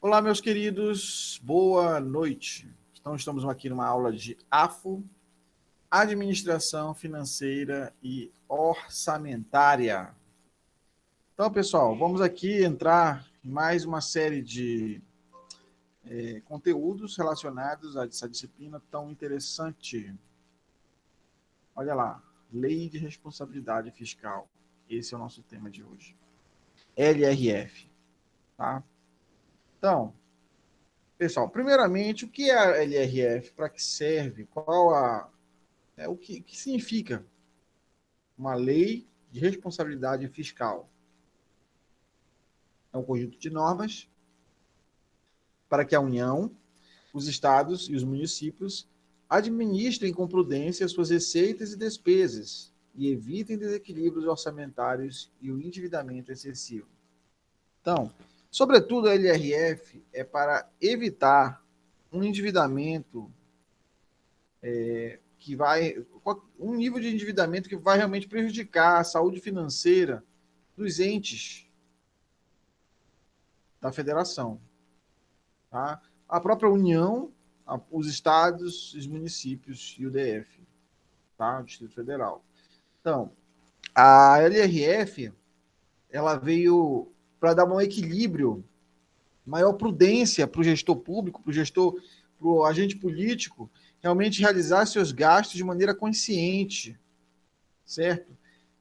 Olá, meus queridos, boa noite. Então, estamos aqui numa aula de AFO, Administração Financeira e Orçamentária. Então, pessoal, vamos aqui entrar em mais uma série de conteúdos relacionados a essa disciplina tão interessante. Olha lá, Lei de Responsabilidade Fiscal. Esse é o nosso tema de hoje. LRF, tá? Então, pessoal, primeiramente, o que é a LRF? Para que serve? O que significa uma lei de responsabilidade fiscal? É um conjunto de normas para que a União, os estados e os municípios administrem com prudência suas receitas e despesas e evitem desequilíbrios orçamentários e o endividamento excessivo. Então, sobretudo a LRF é para evitar um endividamento que vai um nível de endividamento que vai realmente prejudicar a saúde financeira dos entes da federação, tá? A própria União, os estados, os municípios e o DF, tá? O Distrito Federal. Então, a LRF ela veio para dar um equilíbrio, maior prudência para o gestor público, para o agente político, realmente realizar seus gastos de maneira consciente, certo?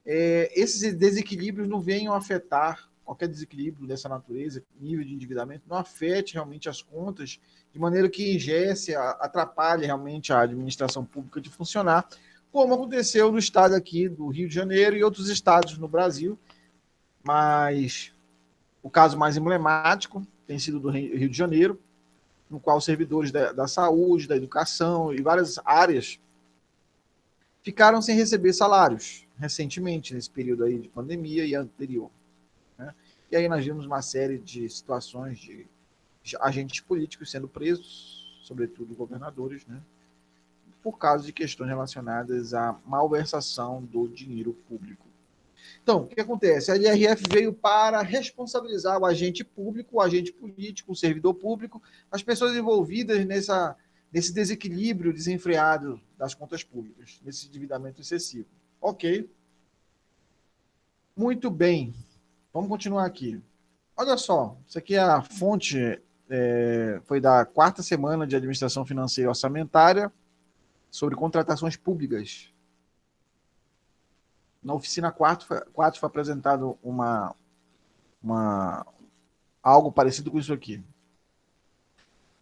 Esses desequilíbrios não venham afetar qualquer desequilíbrio dessa natureza, nível de endividamento, não afete realmente as contas de maneira que ingesse, atrapalhe realmente a administração pública de funcionar, como aconteceu no estado aqui do Rio de Janeiro e outros estados no Brasil, mas o caso mais emblemático tem sido do Rio de Janeiro, no qual servidores da saúde, da educação e várias áreas ficaram sem receber salários recentemente, nesse período aí de pandemia e anterior. Né? E aí nós vimos uma série de situações de agentes políticos sendo presos, sobretudo governadores, né? Por causa de questões relacionadas à malversação do dinheiro público. Então, o que acontece? A LRF veio para responsabilizar o agente público, o agente político, o servidor público, as pessoas envolvidas nesse desequilíbrio desenfreado das contas públicas, nesse endividamento excessivo. Ok. Muito bem. Vamos continuar aqui. Olha só, isso aqui é a fonte, foi da quarta semana de Administração Financeira e Orçamentária sobre contratações públicas. Na oficina 4 foi apresentado algo parecido com isso aqui.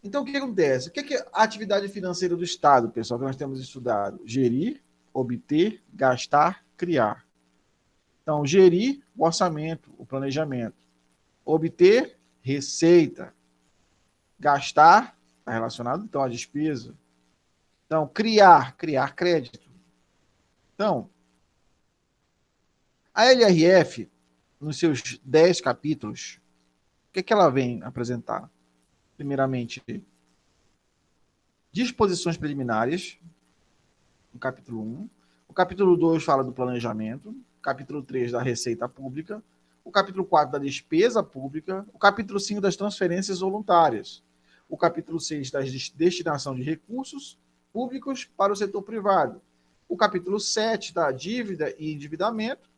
Então, o que acontece? O que é a atividade financeira do Estado, pessoal, que nós temos estudado? Gerir, obter, gastar, criar. Então, gerir o orçamento, o planejamento. Obter, receita. Gastar, está relacionado, então, à despesa. Então, criar crédito. Então, a LRF, nos seus 10 capítulos, o que ela vem apresentar? Primeiramente, disposições preliminares, no capítulo 1. O capítulo 2 fala do planejamento. O capítulo 3 da receita pública. O capítulo 4 da despesa pública. O capítulo 5 das transferências voluntárias. O capítulo 6 da destinação de recursos públicos para o setor privado. O capítulo 7 da dívida e endividamento.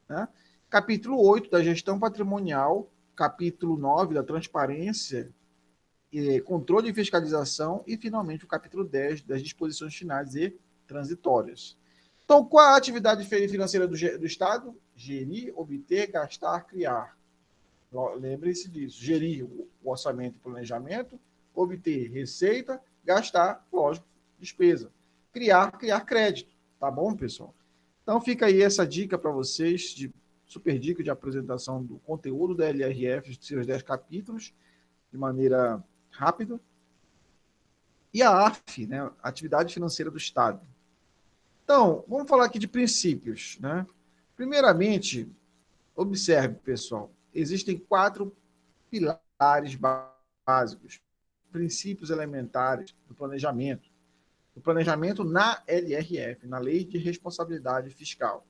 Né? Capítulo 8 da gestão patrimonial. Capítulo 9 da transparência, controle e fiscalização, e, finalmente, o capítulo 10 das disposições finais e transitórias. Então, qual é a atividade financeira do Estado? Gerir, obter, gastar, criar. Lembre-se disso. Gerir o orçamento e planejamento, obter receita, gastar, lógico, despesa. Criar crédito. Tá bom, pessoal? Então, fica aí essa dica para vocês, super dica de apresentação do conteúdo da LRF, de seus 10 capítulos, de maneira rápida. E a AF, né, Atividade Financeira do Estado. Então, vamos falar aqui de princípios. Né? Primeiramente, observe, pessoal, existem 4 pilares básicos, princípios elementares do planejamento. O planejamento na LRF, na Lei de Responsabilidade Fiscal.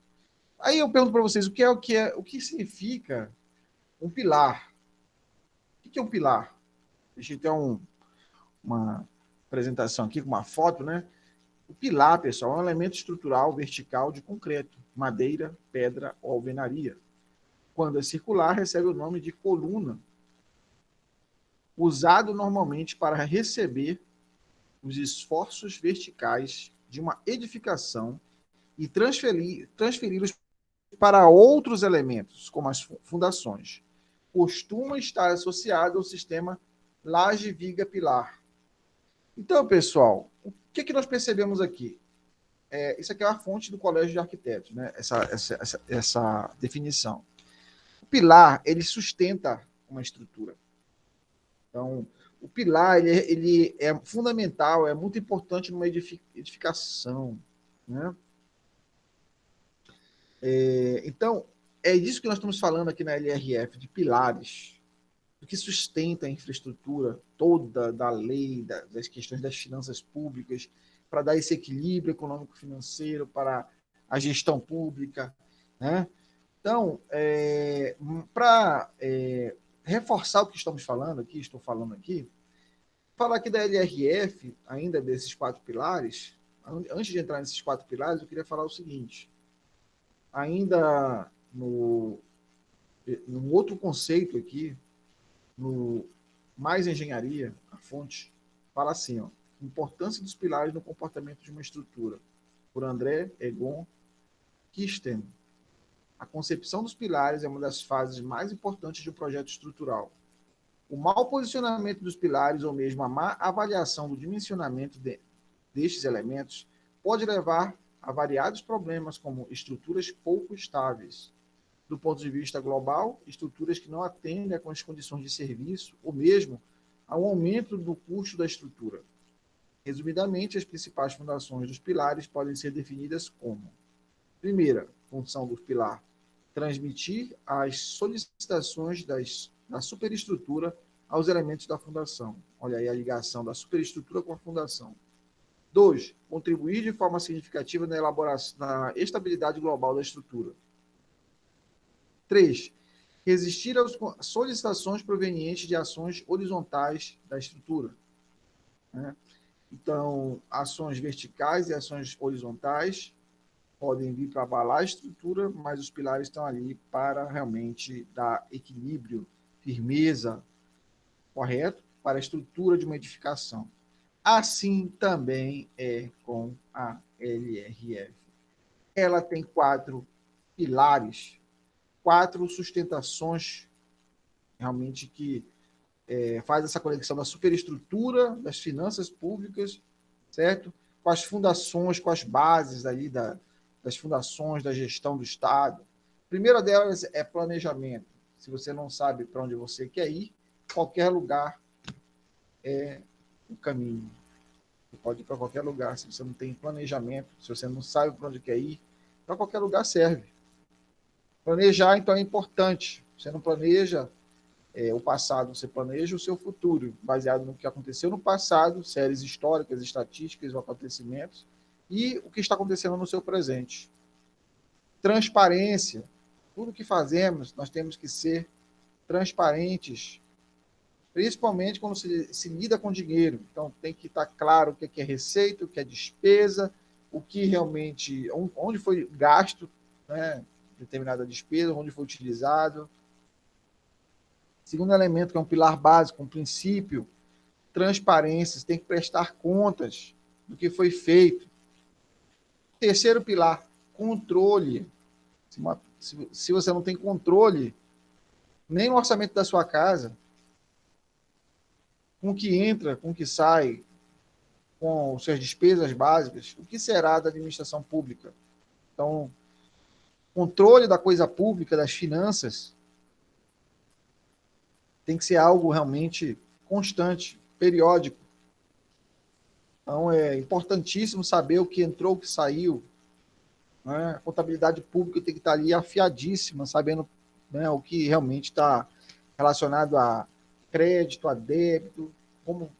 Aí eu pergunto para vocês, o que significa um pilar? O que é um pilar? Deixa eu ter uma apresentação aqui com uma foto, né? O pilar, pessoal, é um elemento estrutural vertical de concreto, madeira, pedra ou alvenaria. Quando é circular, recebe o nome de coluna, usado normalmente para receber os esforços verticais de uma edificação e transferi-los para outros elementos, como as fundações. Costuma estar associado ao sistema laje-viga-pilar. Então, pessoal, o que nós percebemos aqui? Isso aqui é a fonte do Colégio de Arquitetos, né? Essa definição. O pilar, ele sustenta uma estrutura. Então, o pilar, ele é fundamental, é muito importante numa edificação, né? Então, é disso que nós estamos falando aqui na LRF, de pilares, do que sustenta a infraestrutura toda da lei, das questões das finanças públicas, para dar esse equilíbrio econômico-financeiro para a gestão pública, né? Então, para reforçar o que estamos falando aqui, estou falando aqui, falar aqui da LRF, ainda desses 4 pilares, antes de entrar nesses 4 pilares, eu queria falar o seguinte, ainda num outro conceito aqui, no Mais Engenharia, a fonte, fala assim, ó, importância dos pilares no comportamento de uma estrutura, por André Egon Kirsten. A concepção dos pilares é uma das fases mais importantes de um projeto estrutural. O mau posicionamento dos pilares, ou mesmo a má avaliação do dimensionamento destes elementos, pode levar a variados problemas, como estruturas pouco estáveis, do ponto de vista global, estruturas que não atendem às condições de serviço, ou mesmo ao aumento do custo da estrutura. Resumidamente, as principais fundações dos pilares podem ser definidas como: primeira função do pilar, transmitir as solicitações da superestrutura aos elementos da fundação. Olha aí a ligação da superestrutura com a fundação. 2. Contribuir de forma significativa na elaboração, na estabilidade global da estrutura. 3. Resistir às solicitações provenientes de ações horizontais da estrutura, né? Então, ações verticais e ações horizontais podem vir para abalar a estrutura, mas os pilares estão ali para realmente dar equilíbrio, firmeza, correto? Para a estrutura de uma edificação. Assim também é com a LRF. Ela tem 4 pilares, 4 sustentações realmente que faz essa conexão da superestrutura, das finanças públicas, certo? Com as fundações, com as bases ali das fundações, da gestão do Estado. A primeira delas é planejamento. Se você não sabe para onde você quer ir, qualquer lugar é o caminho. Você pode ir para qualquer lugar. Se você não tem planejamento, se você não sabe para onde quer ir, para qualquer lugar serve. Planejar, então, é importante. Você não planeja o passado, você planeja o seu futuro, baseado no que aconteceu no passado, séries históricas, estatísticas, acontecimentos, e o que está acontecendo no seu presente. Transparência. Tudo que fazemos, nós temos que ser transparentes, principalmente quando se lida com dinheiro. Então, tem que estar claro o que é receita, o que é despesa, o que realmente, onde foi gasto, né, determinada despesa, onde foi utilizado. Segundo elemento, que é um pilar básico, um princípio, transparência, você tem que prestar contas do que foi feito. Terceiro pilar, controle. Se você não tem controle, nem no orçamento da sua casa, com o que entra, com o que sai, com suas despesas básicas, o que será da administração pública? Então, controle da coisa pública, das finanças, tem que ser algo realmente constante, periódico. Então, é importantíssimo saber o que entrou, o que saiu. Né? A contabilidade pública tem que estar ali afiadíssima, sabendo, né, o que realmente está relacionado a crédito, a débito, como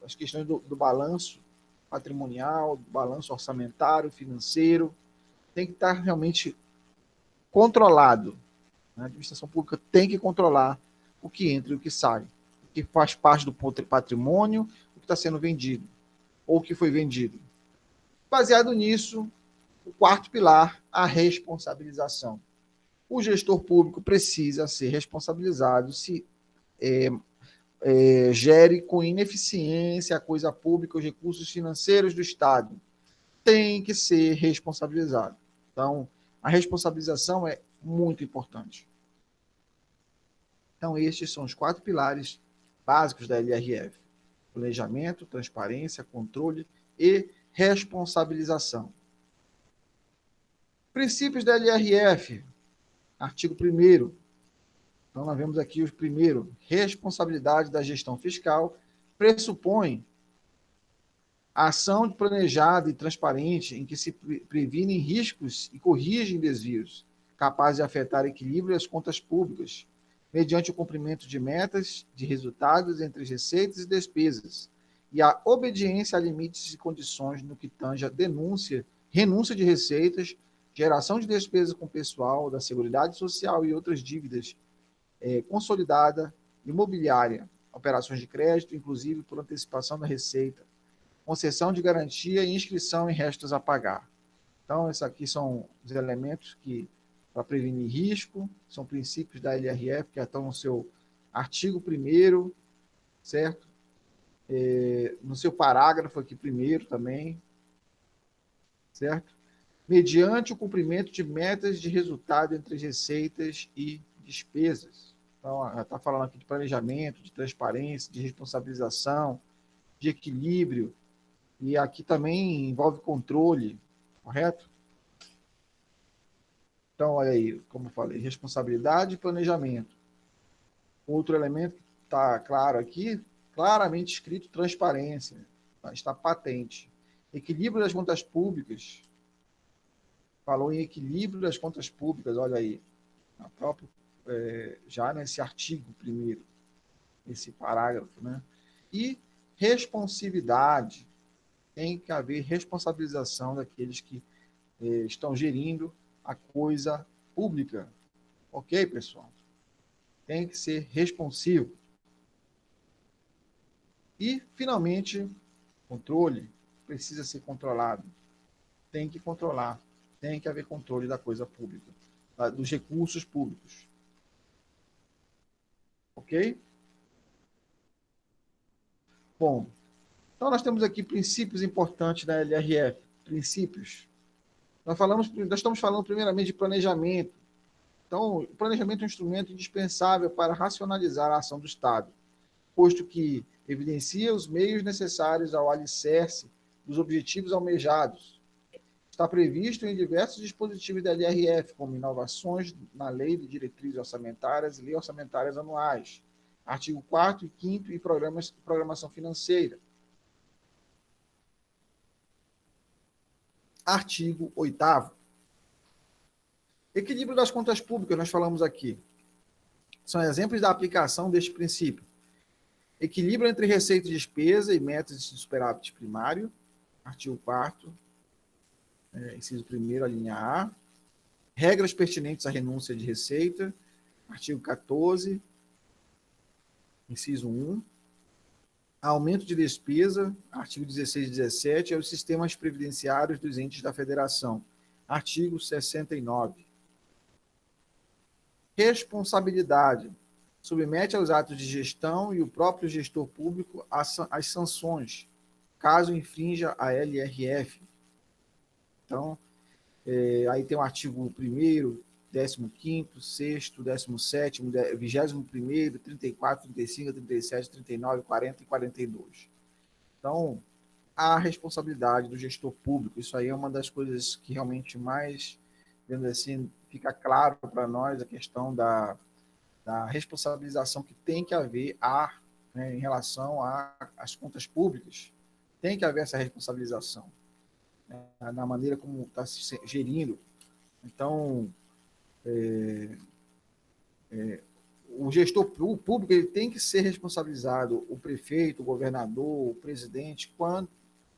as questões do balanço patrimonial, do balanço orçamentário, financeiro, tem que estar realmente controlado. A administração pública tem que controlar o que entra e o que sai. que faz parte do patrimônio, o que está sendo vendido, ou que foi vendido. Baseado nisso, o quarto pilar, a responsabilização. O gestor público precisa ser responsabilizado se gere com ineficiência a coisa pública, os recursos financeiros do Estado. Tem que ser responsabilizado. Então, a responsabilização é muito importante. Então, estes são os 4 pilares básicos da LRF: planejamento, transparência, controle e responsabilização. Princípios da LRF, artigo 1º. Então, nós vemos aqui os primeiro: responsabilidade da gestão fiscal pressupõe a ação planejada e transparente em que se previnem riscos e corrigem desvios, capazes de afetar o equilíbrio das contas públicas, mediante o cumprimento de metas de resultados entre receitas e despesas, e a obediência a limites e condições no que tange a renúncia de receitas, geração de despesas com pessoal, da Seguridade Social e outras dívidas consolidada, imobiliária, operações de crédito, inclusive por antecipação da receita, concessão de garantia e inscrição em restos a pagar. Então, esses aqui são os elementos que, para prevenir risco, são princípios da LRF, que estão no seu artigo 1º, certo? No seu parágrafo aqui primeiro também, certo? Mediante o cumprimento de metas de resultado entre receitas e despesas. Então, está falando aqui de planejamento, de transparência, de responsabilização, de equilíbrio, e aqui também envolve controle, correto? Então, olha aí, como eu falei, responsabilidade e planejamento. Outro elemento que está claro aqui, claramente escrito, transparência, está patente. Equilíbrio das contas públicas. Falou em equilíbrio das contas públicas, olha aí, já nesse artigo primeiro, esse parágrafo, né? E responsividade. Tem que haver responsabilização daqueles que estão gerindo a coisa pública. Ok, pessoal? Tem que ser responsivo. E, finalmente, controle precisa ser controlado. Tem que controlar. Tem que haver controle da coisa pública, dos recursos públicos. Ok? Bom, então nós temos aqui princípios importantes da LRF. Princípios. Nós estamos falando primeiramente de planejamento. Então, o planejamento é um instrumento indispensável para racionalizar a ação do Estado, posto que evidencia os meios necessários ao alicerce dos objetivos almejados. Está previsto em diversos dispositivos da LRF, como inovações na Lei de Diretrizes Orçamentárias e Lei Orçamentárias Anuais, artigo 4º e 5º e programação financeira. Artigo 8º. Equilíbrio das contas públicas, nós falamos aqui. São exemplos da aplicação deste princípio. Equilíbrio entre receita e despesa e metas de superávit primário, artigo 4º, inciso 1º, a linha A. Regras pertinentes à renúncia de receita, artigo 14, inciso 1. Aumento de despesa, artigo 16 e 17, é os sistemas previdenciários dos entes da federação, artigo 69. Responsabilidade. Submete aos atos de gestão e o próprio gestor público as sanções, caso infrinja a LRF. Então, aí tem o artigo 1º, 15º, 6º, 17º, 21º, 34, 35, 37, 39, 40 e 42. Então, a responsabilidade do gestor público, isso aí é uma das coisas que realmente mais, vendo assim, fica claro para nós a questão da responsabilização que tem que haver em relação às contas públicas. Tem que haver essa responsabilização, na maneira como está se gerindo. Então, o gestor público ele tem que ser responsabilizado, o prefeito, o governador, o presidente, quando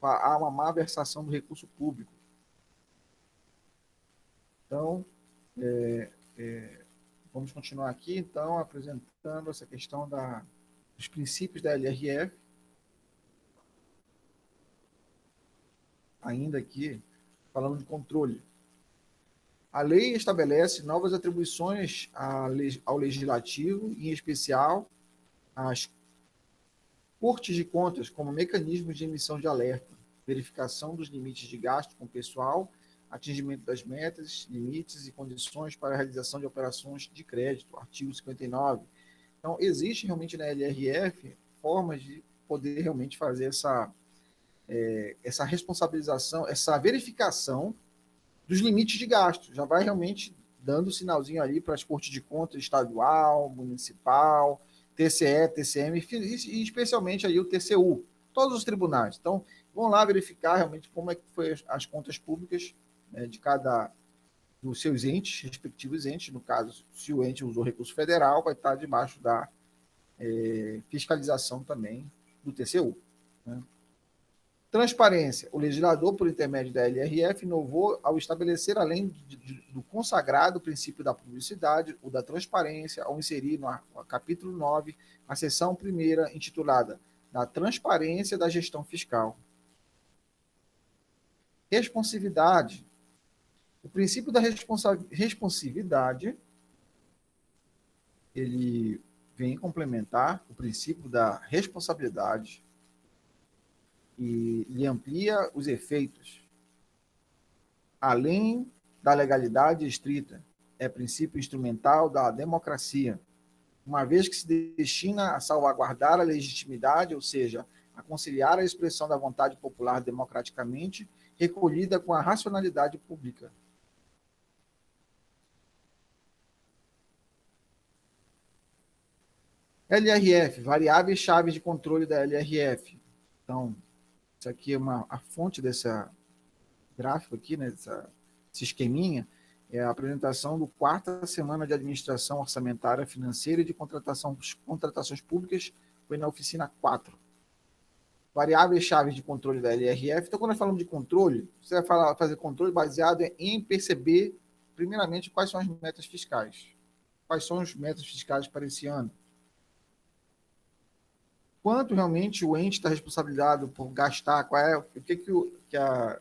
há uma má versação do recurso público. Então, vamos continuar aqui, então, apresentando essa questão os princípios da LRF, ainda aqui, falando de controle. A lei estabelece novas atribuições ao legislativo, em especial às cortes de contas, como mecanismos de emissão de alerta, verificação dos limites de gasto com pessoal, atingimento das metas, limites e condições para a realização de operações de crédito, artigo 59. Então, existe realmente na LRF formas de poder realmente fazer essa responsabilização, essa verificação dos limites de gasto. Já vai realmente dando sinalzinho ali para as cortes de contas estadual, municipal, TCE, TCM e especialmente aí o TCU, todos os tribunais. Então, vão lá verificar realmente como é que foi as contas públicas, né, de cada dos seus entes, respectivos entes. No caso, se o ente usou recurso federal, vai estar debaixo da fiscalização também do TCU. Né? Transparência. O legislador, por intermédio da LRF, inovou ao estabelecer, além do consagrado princípio da publicidade, o da transparência, ao inserir no capítulo 9, a seção primeira, intitulada Da Transparência da Gestão Fiscal. Responsividade. O princípio da responsividade, ele vem complementar o princípio da responsabilidade e lhe amplia os efeitos. Além da legalidade estrita, é princípio instrumental da democracia, uma vez que se destina a salvaguardar a legitimidade, ou seja, a conciliar a expressão da vontade popular democraticamente, recolhida com a racionalidade pública. LRF, variáveis chaves de controle da LRF. Então, isso aqui é a fonte dessa gráfico aqui, né, esse esqueminha, é a apresentação do quarta semana de administração orçamentária financeira e de contratações públicas, foi na oficina 4. Variáveis chaves de controle da LRF. Então, quando nós falamos de controle, você vai fazer controle baseado em perceber, primeiramente, quais são as metas fiscais. Quais são as metas fiscais para esse ano? Quanto realmente o ente está responsabilizado por gastar, qual é o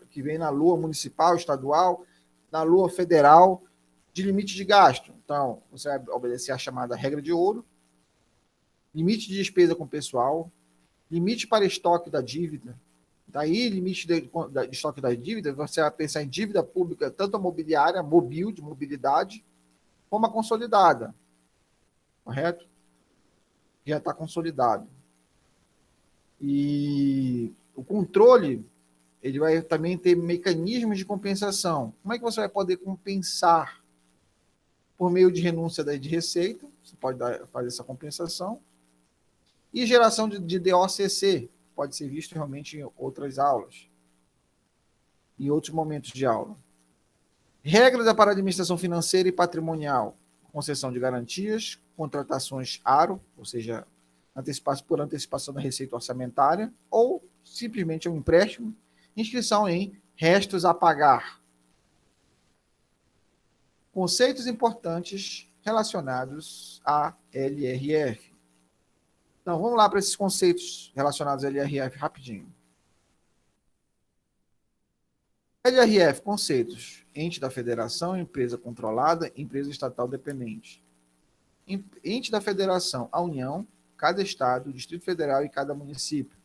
que vem na LOA municipal, estadual, na LOA federal, de limite de gasto. Então, você vai obedecer a chamada regra de ouro, limite de despesa com pessoal, limite para estoque da dívida. Daí, limite de estoque da dívida, você vai pensar em dívida pública, tanto a mobiliária, mobil, de mobilidade, como a consolidada. Correto? Já está consolidado. E o controle, ele vai também ter mecanismos de compensação. Como é que você vai poder compensar? Por meio de renúncia de receita, você pode fazer essa compensação. E geração de DOCC, pode ser visto realmente em outras aulas, em outros momentos de aula. Regras para administração financeira e patrimonial, concessão de garantias, contratações ARO, ou seja, por antecipação da receita orçamentária, ou simplesmente um empréstimo, inscrição em restos a pagar. Conceitos importantes relacionados à LRF. Então, vamos lá para esses conceitos relacionados à LRF rapidinho. LRF, conceitos. Ente da federação, empresa controlada, empresa estatal dependente. Ente da federação, a União, cada estado, Distrito Federal e cada município.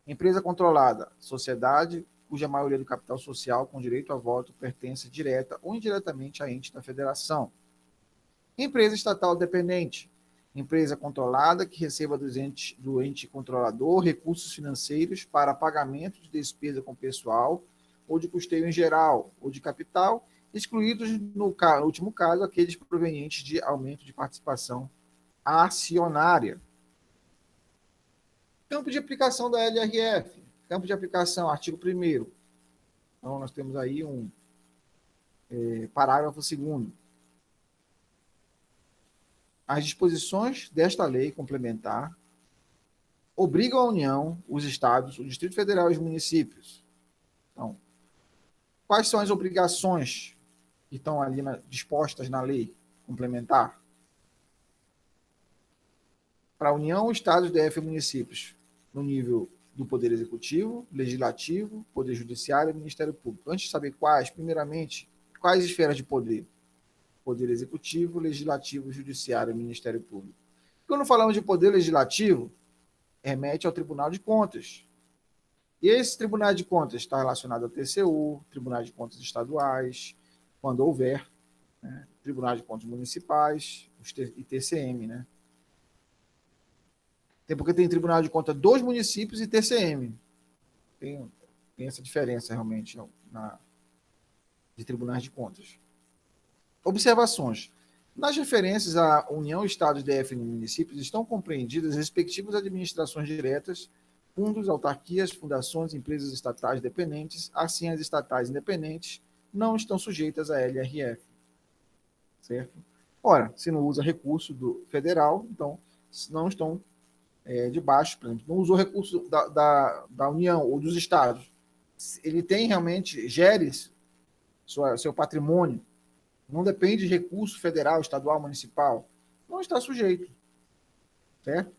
Empresa controlada, sociedade cuja maioria do capital social com direito a voto pertence direta ou indiretamente a ente da federação. Empresa estatal dependente, empresa controlada que receba do ente controlador recursos financeiros para pagamento de despesa com pessoal ou de custeio em geral, ou de capital, excluídos, no último caso, aqueles provenientes de aumento de participação acionária. Campo de aplicação da LRF. Campo de aplicação, artigo 1º. Então, nós temos aí parágrafo 2º. As disposições desta lei complementar obrigam a União, os estados, o Distrito Federal e os municípios. Então, quais são as obrigações que estão ali, dispostas na lei complementar? para a União, Estados, DF e municípios, no nível do Poder Executivo, Legislativo, Poder Judiciário e Ministério Público. Antes de saber quais, primeiramente, quais esferas de poder? Poder Executivo, Legislativo, Judiciário e Ministério Público. Quando falamos de Poder Legislativo, remete ao Tribunal de Contas. E esse Tribunal de Contas está relacionado ao TCU, Tribunal de Contas Estaduais, quando houver, né? Tribunal de Contas Municipais e TCM, né? Porque tem Tribunal de Contas dos municípios e TCM. Tem essa diferença realmente de tribunais de contas. Observações. Nas referências à União, Estados, DF e municípios estão compreendidas as respectivas administrações diretas, fundos, autarquias, fundações, empresas estatais dependentes, assim as estatais independentes não estão sujeitas à LRF. Certo? Ora, se não usa recurso do federal, então não estão debaixo, por exemplo, não usou recurso da União ou dos estados. Ele tem realmente, gere seu patrimônio, não depende de recurso federal, estadual, municipal, não está sujeito, certo?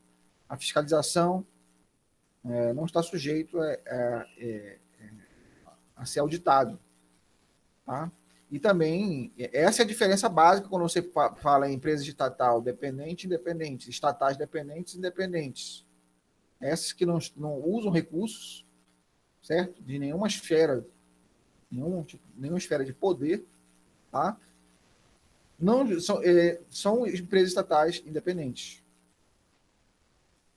A fiscalização não está sujeito a ser auditado, tá? E também, essa é a diferença básica quando você fala em empresa estatal dependente, independente, estatais dependentes, independentes. Essas que não usam recursos, certo? De nenhuma esfera, nenhuma esfera de poder, tá? Não, são empresas estatais independentes.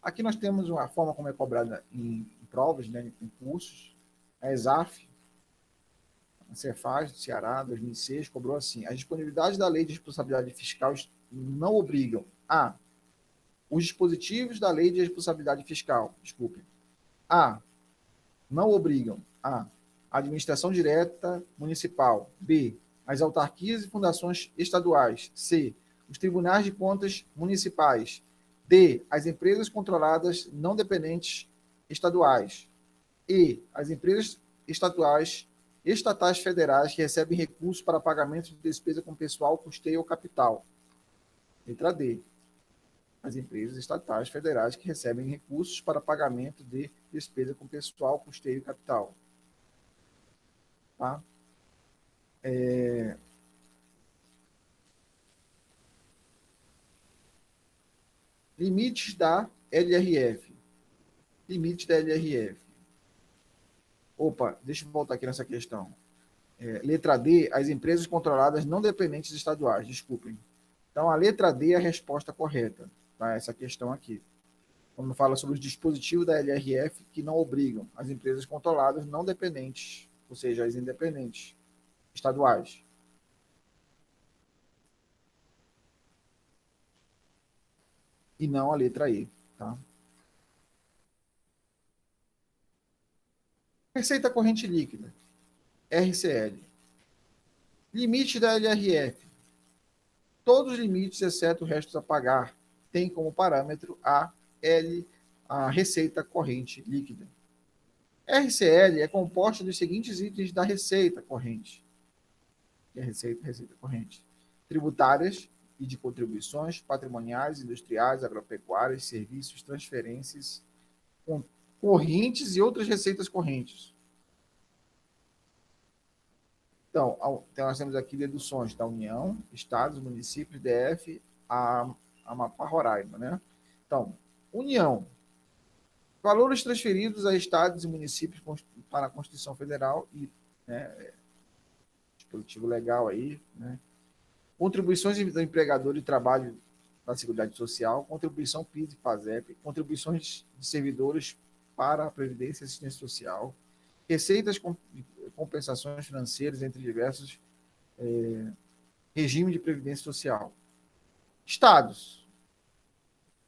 Aqui nós temos uma forma como é cobrada em provas, né, em cursos. A ESAF, a Cefaz do Ceará, 2006, cobrou assim: as disponibilidades da Lei de Responsabilidade Fiscal não obrigam a os dispositivos da Lei de Responsabilidade Fiscal, não obrigam a administração direta municipal, B, as autarquias e fundações estaduais, C, os tribunais de contas municipais, D, as empresas controladas não dependentes estaduais, E, as empresas estatais federais que recebem recursos para pagamento de despesa com pessoal, custeio ou capital. Letra D, as empresas estatais federais que recebem recursos para pagamento de despesa com pessoal, custeio e capital. Tá? Limites da LRF. Limites da LRF. Opa, deixa eu voltar aqui nessa questão. Letra D, as empresas controladas não dependentes estaduais. Desculpem. Então, a letra D é a resposta correta. Tá? Essa questão aqui. Quando fala sobre os dispositivos da LRF que não obrigam as empresas controladas não dependentes, ou seja, as independentes estaduais. E não a letra E. Tá? Receita corrente líquida, RCL. Limite da LRF. Todos os limites, exceto restos a pagar, têm como parâmetro a receita corrente líquida. RCL é composta dos seguintes itens da receita corrente. Que é receita corrente. Tributárias e de contribuições, patrimoniais, industriais, agropecuárias, serviços, transferências, correntes e outras receitas correntes. Então, nós temos aqui deduções da União, Estados, municípios, DF, a Amapá, Roraima, né? Então, União, valores transferidos a estados e municípios para a Constituição Federal e, né, dispositivo legal aí, né? Contribuições do empregador de trabalho da Seguridade Social, contribuição PIS e PASEP, contribuições de servidores para a Previdência e Assistência Social, receitas de compensações financeiras entre diversos regimes de previdência social. Estados.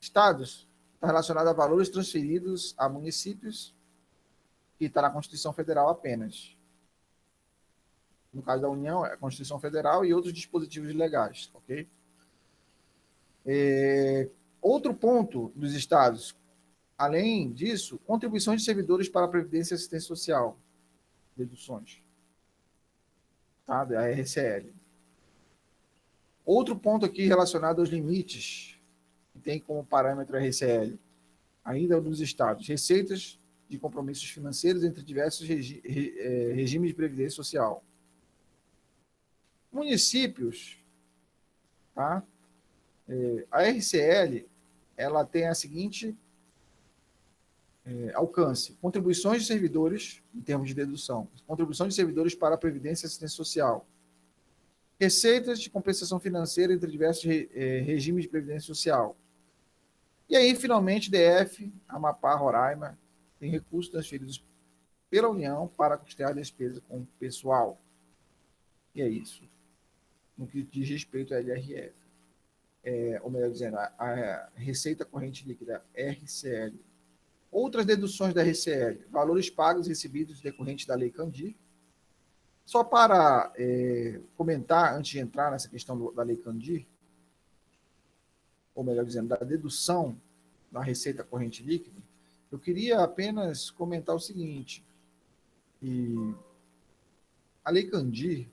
Estados está relacionado a valores transferidos a municípios, que está na Constituição Federal apenas. No caso da União, é a Constituição Federal e outros dispositivos legais, ok? Outro ponto dos estados, além disso, contribuições de servidores para a Previdência e Assistência Social, deduções, tá? Da RCL. Outro ponto aqui relacionado aos limites tem como parâmetro a RCL? Ainda dos estados, receitas de compromissos financeiros entre diversos regimes de previdência social. Municípios, tá? A RCL, ela tem a seguinte alcance: contribuições de servidores, em termos de dedução, contribuições de servidores para a Previdência e Assistência Social, receitas de compensação financeira entre diversos regimes de previdência social. E aí, finalmente, DF, Amapá, Roraima, tem recursos transferidos pela União para custear a despesa com o pessoal. E é isso, no que diz respeito à LRF. Ou melhor dizendo, a Receita Corrente Líquida, RCL. Outras deduções da RCL, valores pagos e recebidos decorrentes da Lei Candir. Só para comentar, antes de entrar nessa questão da Lei Candir, ou melhor dizendo, da dedução da Receita Corrente Líquida, eu queria apenas comentar o seguinte, que a Lei Candir,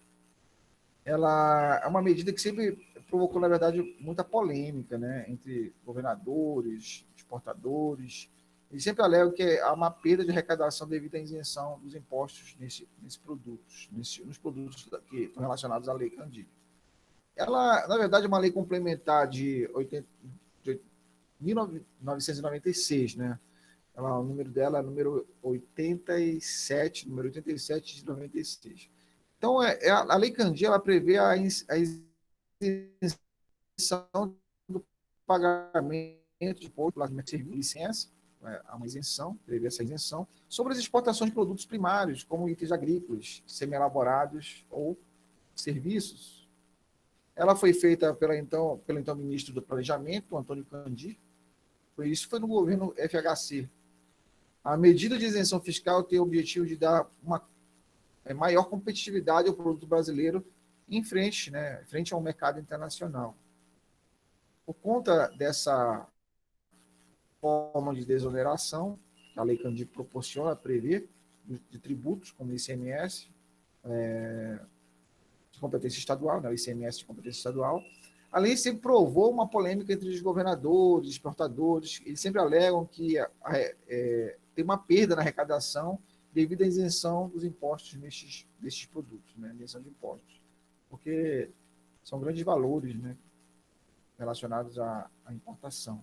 ela é uma medida que sempre provocou, na verdade, muita polêmica, né, entre governadores, exportadores. Eles sempre alegam que há uma perda de arrecadação devido à isenção dos impostos nos produtos que estão relacionados à Lei Candir. Ela, na verdade, é uma lei complementar de 1996, né? O número dela é número 87, número 87 de 96. Então, a Lei Candir, ela prevê a isenção do pagamento de imposto pela licença, há uma isenção, prevê essa isenção, sobre as exportações de produtos primários, como itens agrícolas, semi-elaborados ou serviços. Ela foi feita pelo então ministro do Planejamento, Antônio Candir. Isso foi no governo FHC. A medida de isenção fiscal tem o objetivo de dar uma maior competitividade ao produto brasileiro frente ao mercado internacional. Por conta dessa forma de desoneração, que a Lei Candir proporciona, prevê, de tributos, como o ICMS, de competência estadual, né, o ICMS de competência estadual, a lei sempre provou uma polêmica entre os governadores, exportadores. Eles sempre alegam que tem uma perda na arrecadação devido à isenção dos impostos destes produtos, né? Isenção de impostos. Porque são grandes valores, né, relacionados à importação.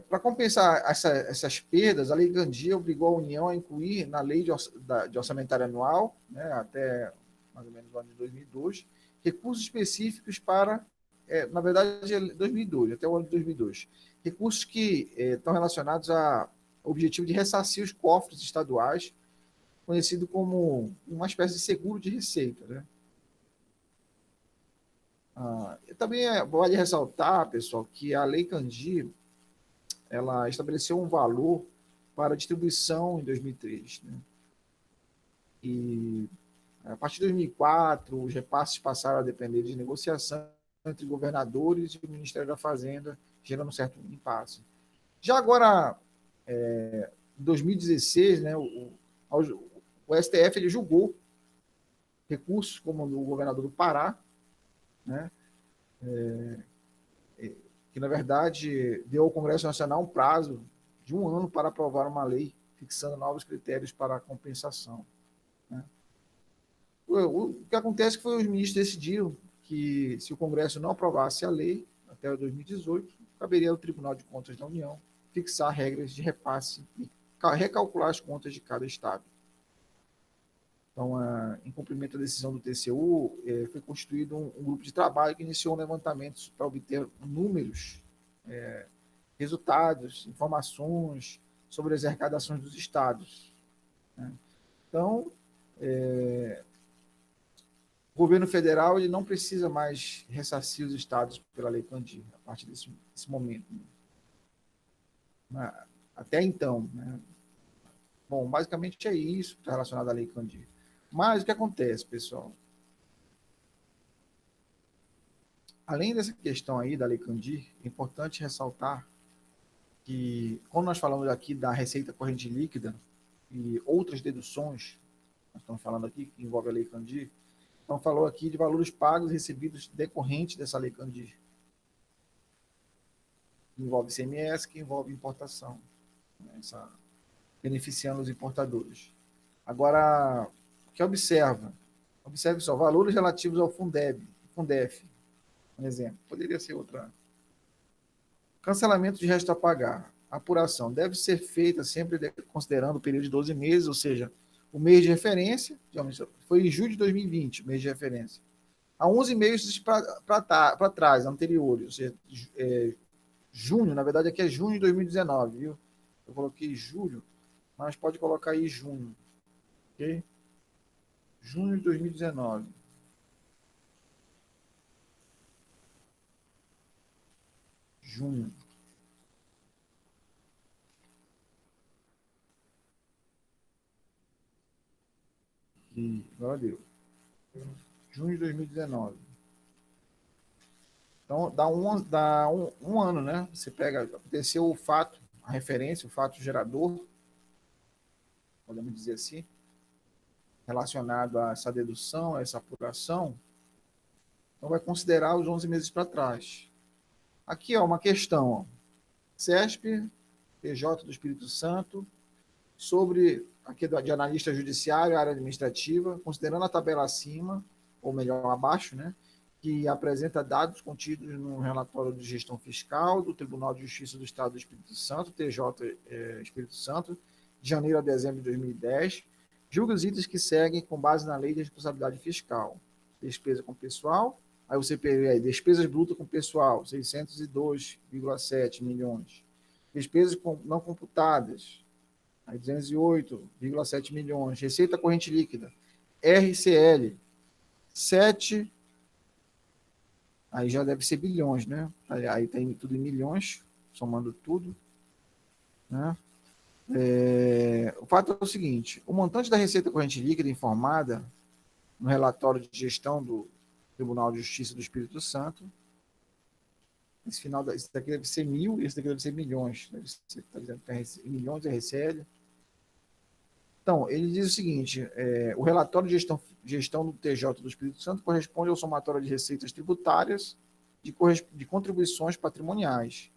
Para compensar essas perdas, a Lei Candir obrigou a União a incluir na Lei de Orçamentário Anual, né, até mais ou menos o ano de 2002, recursos específicos para, na verdade, 2002, até o ano de 2002, recursos que estão relacionados ao objetivo de ressarcir os cofres estaduais, conhecido como uma espécie de seguro de receita, né? Também vale ressaltar, pessoal, que a Lei Candir, ela estabeleceu um valor para distribuição em 2003, né? E a partir de 2004, os repasses passaram a depender de negociação entre governadores e o Ministério da Fazenda, gerando um certo impasse. Já agora, em 2016, né, o STF ele julgou recursos como o do governador do Pará, né, que, na verdade, deu ao Congresso Nacional um prazo de 1 ano para aprovar uma lei fixando novos critérios para a compensação, né. O que acontece é que foi os ministros decidiram que, se o Congresso não aprovasse a lei até 2018, caberia ao Tribunal de Contas da União fixar regras de repasse e recalcular as contas de cada estado. Então, em cumprimento da decisão do TCU, foi constituído um grupo de trabalho que iniciou um levantamento para obter números, resultados, informações sobre as arrecadações dos estados, né? Então, o governo federal ele não precisa mais ressarcir os estados pela Lei Candir, a partir desse momento, né? Até então, né? Bom, basicamente é isso que está relacionado à Lei Candir. Mas o que acontece, pessoal? Além dessa questão aí da Lei Candir, é importante ressaltar que, quando nós falamos aqui da receita corrente líquida e outras deduções, nós estamos falando aqui que envolve a Lei Candir, então falou aqui de valores pagos e recebidos decorrentes dessa Lei Candir. que envolve ICMS, que envolve importação, né? Beneficiando os importadores. Agora, o que observa? Observe só, valores relativos ao Fundef, um exemplo. Poderia ser outra. Cancelamento de resto a pagar. Apuração deve ser feita sempre considerando o período de 12 meses, ou seja, o mês de referência, foi em julho de 2020, o mês de referência. Há 11 meses para trás, anteriores, ou seja, junho, na verdade aqui é junho de 2019, viu? Eu coloquei julho, mas pode colocar aí junho, ok? Junho de 2019. Junho. E, agora deu. Junho de 2019. Então, dá um ano, né? Você pega, aconteceu o fato, a referência, o fato gerador, podemos dizer assim, relacionado a essa dedução, a essa apuração, então vai considerar os 11 meses para trás. Aqui, ó, uma questão, ó. CESP, PJ do Espírito Santo, sobre, aqui de analista judiciário, área administrativa, considerando a tabela acima, ou melhor, abaixo, né? Que apresenta dados contidos no relatório de gestão fiscal do Tribunal de Justiça do Estado do Espírito Santo, TJ Espírito Santo, de janeiro a dezembro de 2010, julga os itens que seguem com base na Lei de Responsabilidade Fiscal. Despesa com pessoal, aí você pega aí, despesas brutas com pessoal, 602,7 milhões. Despesas não computadas, aí 208,7 milhões. Receita corrente líquida, RCL, 7, aí já deve ser bilhões, né? Aí tem tudo em milhões, somando tudo, né? O fato é o seguinte: o montante da receita corrente líquida informada no relatório de gestão do Tribunal de Justiça do Espírito Santo, esse daqui deve ser 1.000, esse daqui deve ser milhões. Você está dizendo que tem milhões de RCL. Então, ele diz o seguinte: o relatório de gestão do TJ do Espírito Santo corresponde ao somatório de receitas tributárias de contribuições patrimoniais,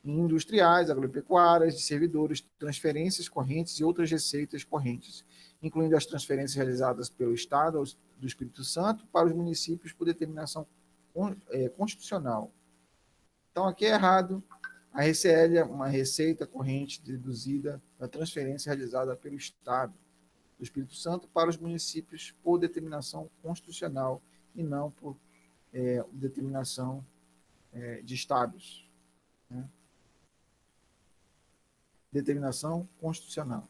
industriais, agropecuárias, de servidores, transferências correntes e outras receitas correntes, incluindo as transferências realizadas pelo Estado do Espírito Santo para os municípios por determinação constitucional. Então, aqui é errado. A RCL é uma receita corrente deduzida da transferência realizada pelo Estado do Espírito Santo para os municípios por determinação constitucional e não por determinação de estados. Né? Determinação constitucional.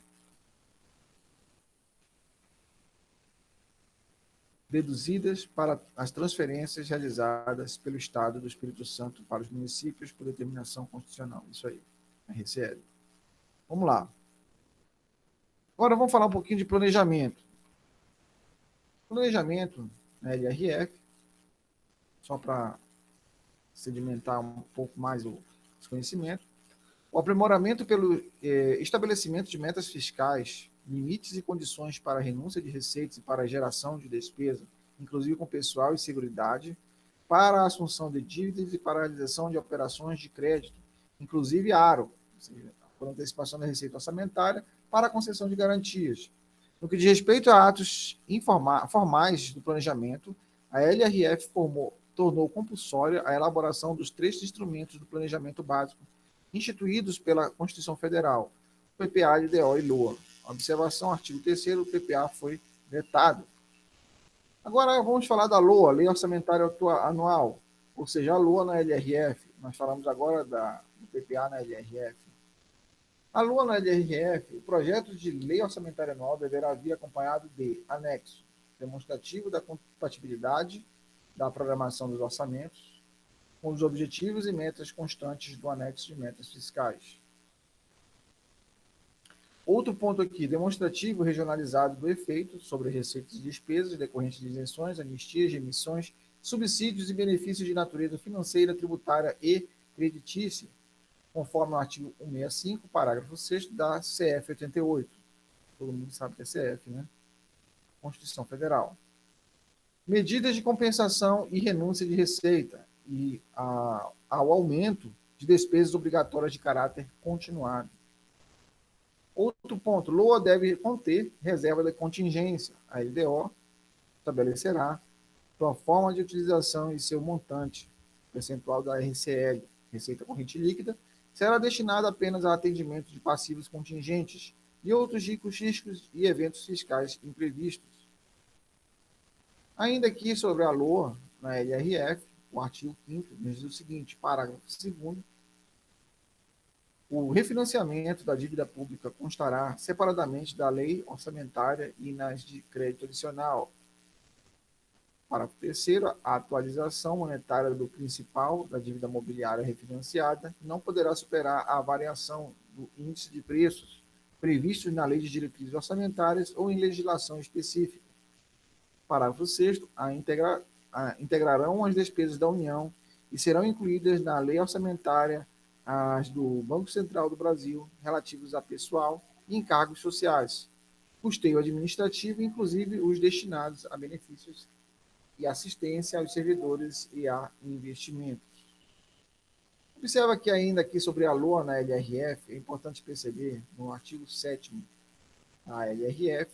Deduzidas para as transferências realizadas pelo Estado do Espírito Santo para os municípios por determinação constitucional. Isso aí, RCL. Vamos lá. Agora vamos falar um pouquinho de planejamento. Planejamento na LRF, só para sedimentar um pouco mais o conhecimento. O aprimoramento pelo estabelecimento de metas fiscais, limites e condições para a renúncia de receitas e para a geração de despesa, inclusive com pessoal e seguridade, para a assunção de dívidas e para a realização de operações de crédito, inclusive ARO, ou seja, por antecipação da receita orçamentária, para a concessão de garantias. No que diz respeito a atos formais do planejamento, a LRF tornou compulsória a elaboração dos 3 instrumentos do planejamento básico instituídos pela Constituição Federal, PPA, LDO e LOA. Observação, artigo 3º, o PPA foi vetado. Agora vamos falar da LOA, Lei Orçamentária Anual, ou seja, a LOA na LRF. Nós falamos agora do PPA na LRF. A LOA na LRF, o projeto de Lei Orçamentária Anual deverá vir acompanhado de anexo demonstrativo da compatibilidade da programação dos orçamentos com os objetivos e metas constantes do anexo de metas fiscais. Outro ponto aqui, demonstrativo regionalizado do efeito sobre receitas e despesas decorrentes de isenções, anistias, remissões, subsídios e benefícios de natureza financeira, tributária e creditícia, conforme o artigo 165, parágrafo 6º da CF 88. Todo mundo sabe que é CF, né? Constituição Federal. Medidas de compensação e renúncia de receita e ao aumento de despesas obrigatórias de caráter continuado. Outro ponto, LOA deve conter reserva de contingência. A LDO estabelecerá sua forma de utilização e seu montante, percentual da RCL, Receita Corrente Líquida, será destinado apenas a atendimento de passivos contingentes e outros riscos e eventos fiscais imprevistos. Ainda aqui sobre a LOA, na LRF, o artigo 5º diz o seguinte, parágrafo 2º, o refinanciamento da dívida pública constará separadamente da lei orçamentária e nas de crédito adicional. Parágrafo 3º, a atualização monetária do principal da dívida mobiliária refinanciada não poderá superar a variação do índice de preços previstos na lei de diretrizes orçamentárias ou em legislação específica. Parágrafo 6º, integrarão as despesas da União e serão incluídas na lei orçamentária as do Banco Central do Brasil, relativos a pessoal e encargos sociais, custeio administrativo, inclusive os destinados a benefícios e assistência aos servidores e a investimentos. Observa que ainda aqui sobre a LOA na LRF, é importante perceber, no artigo 7º da LRF,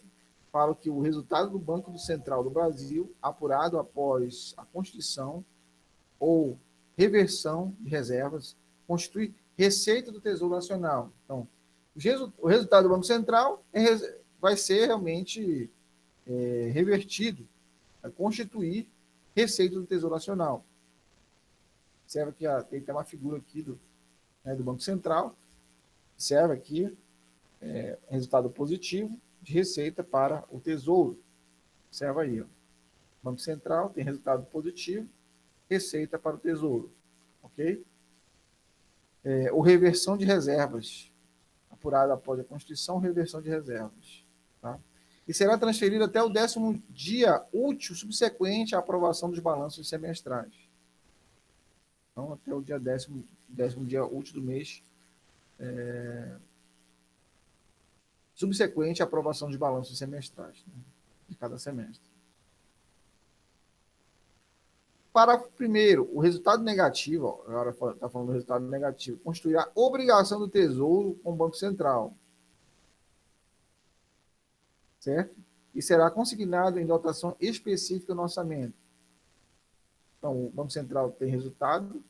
fala que o resultado do Banco Central do Brasil, apurado após a constituição ou reversão de reservas, constitui receita do Tesouro Nacional. Então, o resultado do Banco Central vai ser realmente revertido, vai constituir receita do Tesouro Nacional. Observa que tem uma figura aqui do Banco Central. Observa aqui resultado positivo de receita para o Tesouro. Observa aí. Ó. Banco Central tem resultado positivo, receita para o Tesouro. Ok? Ou reversão de reservas. Apurada após a Constituição, reversão de reservas. Tá? E será transferido até o 10º dia útil subsequente à aprovação dos balanços semestrais. Então, até o dia 10º dia útil do mês subsequente à aprovação dos balanços semestrais, né, de cada semestre. Parágrafo 1º, o resultado negativo, agora está falando do resultado negativo, constituirá obrigação do Tesouro com o Banco Central. Certo? E será consignado em dotação específica no orçamento. Então, o Banco Central tem resultado,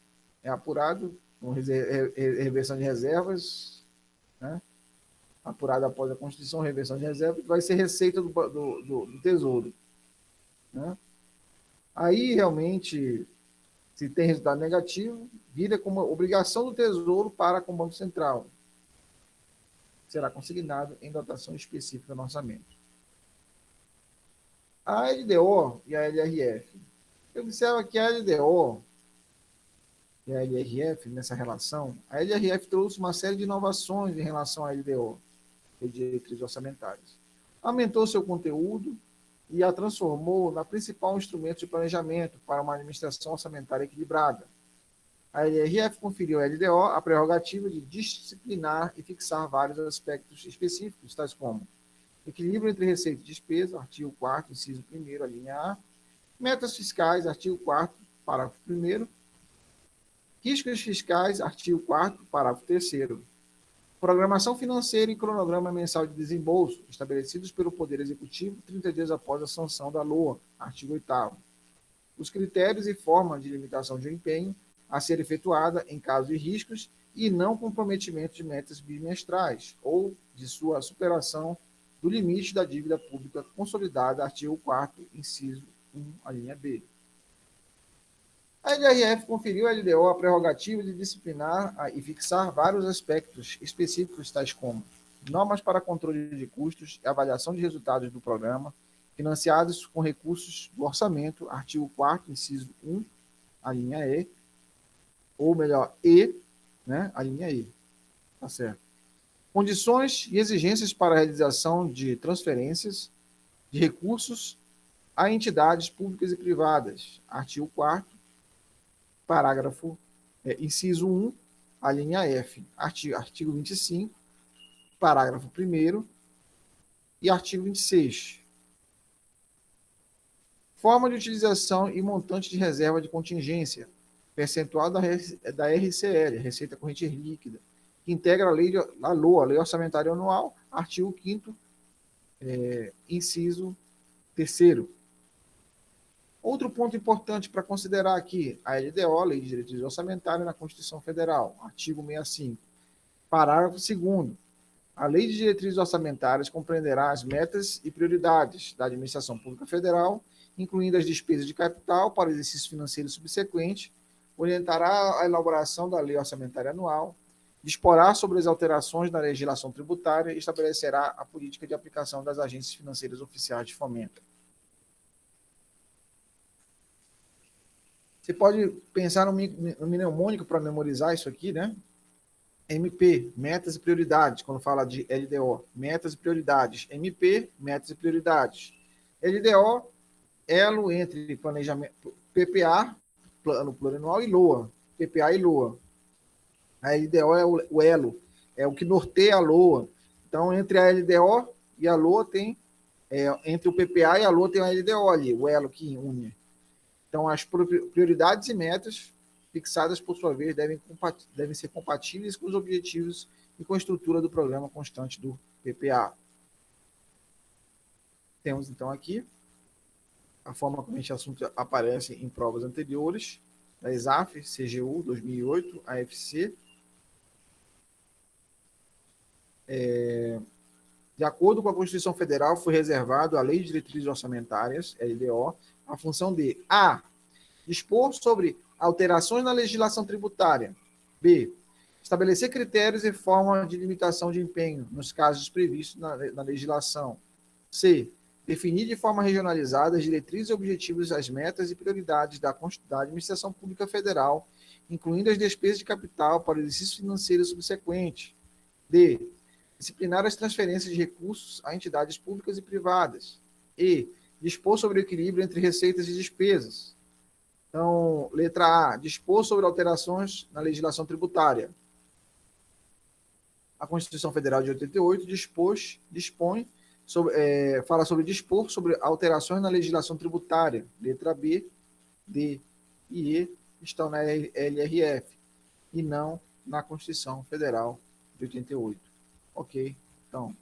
é apurado, com reversão de reservas, né? Apurado após a Constituição, reversão de reservas, vai ser receita do Tesouro. Né? Aí, realmente, se tem resultado negativo, vira como obrigação do Tesouro para com o Banco Central. Será consignado em dotação específica no orçamento. A LDO e a LRF. Observa que a LDO e a LRF, nessa relação, a LRF trouxe uma série de inovações em relação à LDO, de diretrizes orçamentárias. Aumentou seu conteúdo e a transformou na principal instrumento de planejamento para uma administração orçamentária equilibrada. A LRF conferiu à LDO a prerrogativa de disciplinar e fixar vários aspectos específicos, tais como equilíbrio entre receita e despesa, artigo 4º, inciso 1º, a linha A, metas fiscais, artigo 4º, parágrafo 1º, riscos fiscais, artigo 4º, parágrafo 3º, programação financeira e cronograma mensal de desembolso, estabelecidos pelo Poder Executivo 30 dias após a sanção da LOA, artigo 8º. Os critérios e forma de limitação de empenho a ser efetuada em caso de riscos e não comprometimento de metas bimestrais ou de sua superação do limite da dívida pública consolidada, artigo 4º, inciso 1, a linha B. A LRF conferiu à LDO a prerrogativa de disciplinar e fixar vários aspectos específicos, tais como normas para controle de custos e avaliação de resultados do programa, financiados com recursos do orçamento, artigo 4º, inciso 1, a linha E, ou melhor, E, né, a linha E. Tá certo. Condições e exigências para a realização de transferências de recursos a entidades públicas e privadas, artigo 4º, parágrafo, inciso 1, a linha F, artigo 25, parágrafo 1º e artigo 26. Forma de utilização e montante de reserva de contingência, percentual da RCL, Receita Corrente Líquida, que integra a LOA, Lei Orçamentária Anual, artigo 5º, inciso 3º. Outro ponto importante para considerar aqui, a LDO, Lei de Diretriz Orçamentária na Constituição Federal, artigo 65, parágrafo 2º. A Lei de Diretrizes Orçamentárias compreenderá as metas e prioridades da Administração Pública Federal, incluindo as despesas de capital para o exercício financeiro subsequente, orientará a elaboração da Lei Orçamentária Anual, disporá sobre as alterações na legislação tributária e estabelecerá a política de aplicação das agências financeiras oficiais de fomento. Você pode pensar no mnemônico para memorizar isso aqui, né? MP, metas e prioridades, quando fala de LDO, metas e prioridades. MP, metas e prioridades. LDO, elo entre planejamento, PPA, plano plurianual, e LOA, PPA e LOA. A LDO é o elo, é o que norteia a LOA. Então, entre a LDO e a LOA tem, entre o PPA e a LOA tem a LDO ali, o elo que une. Então, as prioridades e metas fixadas, por sua vez, devem ser compatíveis com os objetivos e com a estrutura do programa constante do PPA. Temos, então, aqui a forma como este assunto aparece em provas anteriores, da ESAF, CGU 2008, AFC. De acordo com a Constituição Federal, foi reservado à Lei de Diretrizes Orçamentárias, LDO, a função de A. Dispor sobre alterações na legislação tributária. B. Estabelecer critérios e forma de limitação de empenho nos casos previstos na legislação. C. Definir de forma regionalizada as diretrizes e objetivos, as metas e prioridades da administração pública federal, incluindo as despesas de capital para o exercício financeiro subsequente. D. Disciplinar as transferências de recursos a entidades públicas e privadas. E. Dispor sobre o equilíbrio entre receitas e despesas. Então, letra A, dispor sobre alterações na legislação tributária. A Constituição Federal de 88 fala sobre dispor sobre alterações na legislação tributária. Letra B, D e E estão na LRF e não na Constituição Federal de 88. Ok? Então,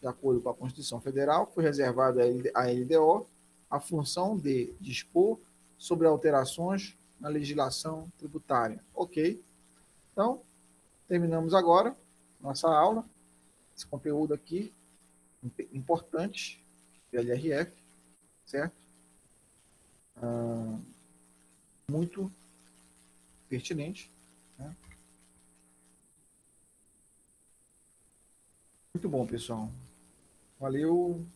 de acordo com a Constituição Federal, foi reservado à LDO a função de dispor sobre alterações na legislação tributária. Ok? Então, terminamos agora nossa aula. Esse conteúdo aqui, importante, do LRF, certo? Muito pertinente. Né? Muito bom, pessoal. Valeu.